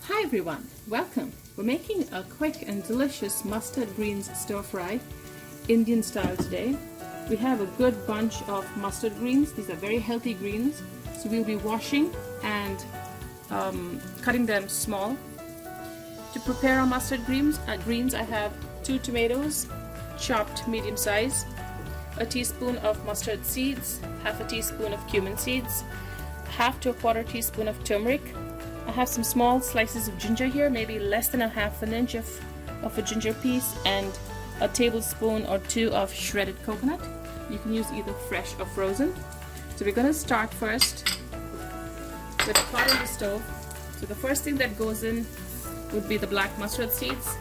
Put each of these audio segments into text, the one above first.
Hi everyone, welcome. We're making a quick and delicious mustard greens stir fry, Indian style today. We have a good bunch of mustard greens. These are very healthy greens. So we'll be washing and cutting them small. To prepare our mustard greens, I have 2 tomatoes, chopped medium size, a teaspoon of mustard seeds, half a teaspoon of cumin seeds, half to a quarter teaspoon of turmeric. I have some small slices of ginger here, maybe less than a half an inch of a ginger piece, and a tablespoon or 2 of shredded coconut. You can use either fresh or frozen. So we're going to start first with a pot on the stove. So the first thing that goes in would be the black mustard seeds.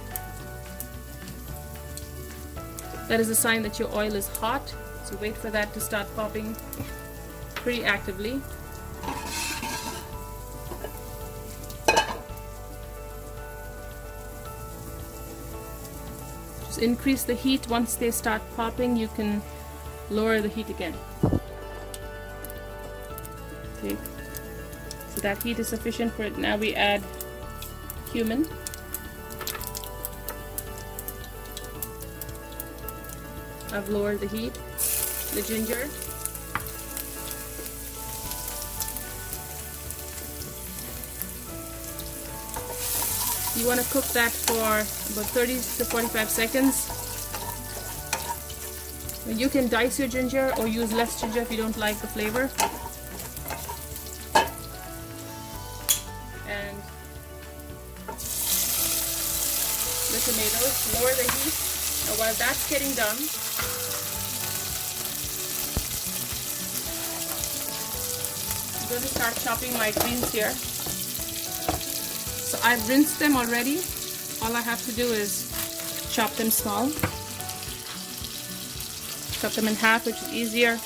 That is a sign that your oil is hot, so wait for that to start popping pretty actively. Just increase the heat. Once they start popping, you can lower the heat again. Okay. So that heat is sufficient for it. Now we add cumin. I've lowered the heat. The ginger. You want to cook that for about 30 to 45 seconds. You can dice your ginger or use less ginger if you don't like the flavor. And the tomatoes, lower the heat. Now while that's getting done, I'm going to start chopping my greens here. So I've rinsed them already. All I have to do is chop them small. Cut them in half, which is easier.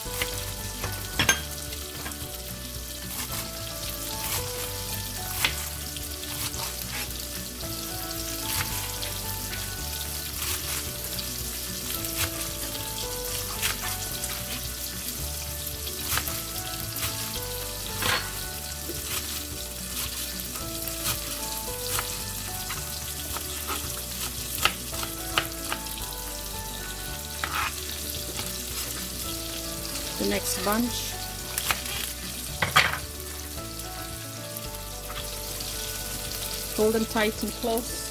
The next bunch. Hold them tight and close.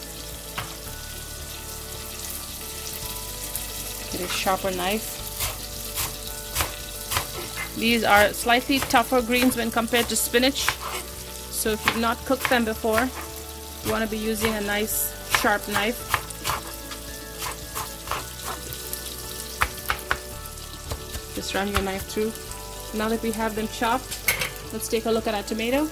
Get a sharper knife. These are slightly tougher greens when compared to spinach. So if you've not cooked them before, you want to be using a nice sharp knife. Just run your knife through. Now that we have them chopped, let's take a look at our tomato.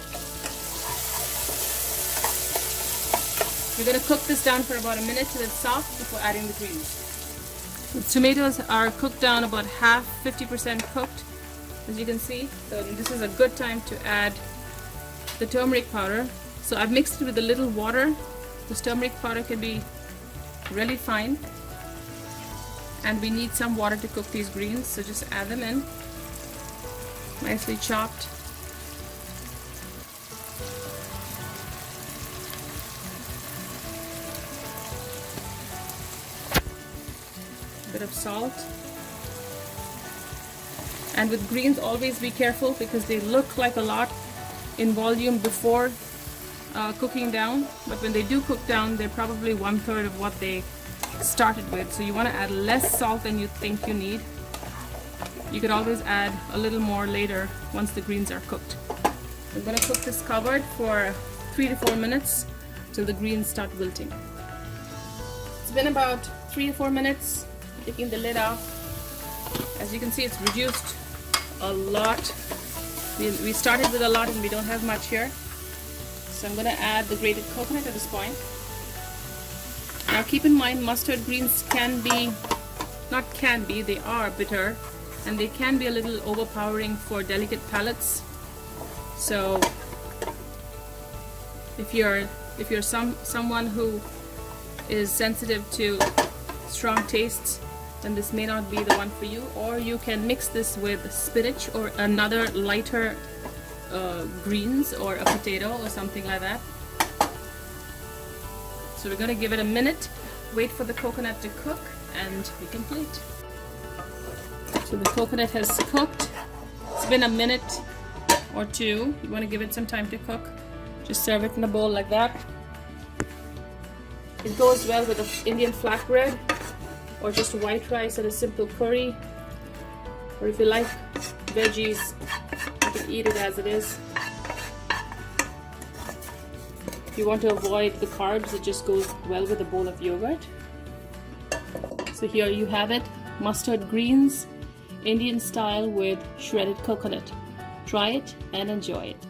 We're going to cook this down for about a minute till it's soft before adding the greens. The tomatoes are cooked down about half, 50% cooked, as you can see. So this is a good time to add the turmeric powder. So I've mixed it with a little water. This turmeric powder can be really fine. And we need some water to cook these greens, so just add them in, nicely chopped. A bit of salt. And with greens, always be careful because they look like a lot in volume before cooking down, but when they do cook down, they're probably 1/3 of what they started with. So you want to add less salt than you think you need. You could always add a little more later once the greens are cooked. I'm going to cook this covered for 3 to 4 minutes till the greens start wilting. It's been about 3 to 4 minutes. Taking the lid off. As you can see, it's reduced a lot. We started with a lot and we don't have much here. So I'm going to add the grated coconut at this point. Now keep in mind, mustard greens they are bitter, and they can be a little overpowering for delicate palates. So if you're someone who is sensitive to strong tastes, then this may not be the one for you. Or you can mix this with spinach or another lighter greens or a potato or something like that. So we're gonna give it a minute, wait for the coconut to cook, and we complete. So the coconut has cooked. It's been a minute or two. You want to give it some time to cook. Just serve it in a bowl like that. It goes well with the Indian flatbread or just white rice and a simple curry. Or if you like veggies, you can eat it as it is. If you want to avoid the carbs, it just goes well with a bowl of yogurt. So here you have it, mustard greens, Indian style with shredded coconut. Try it and enjoy it.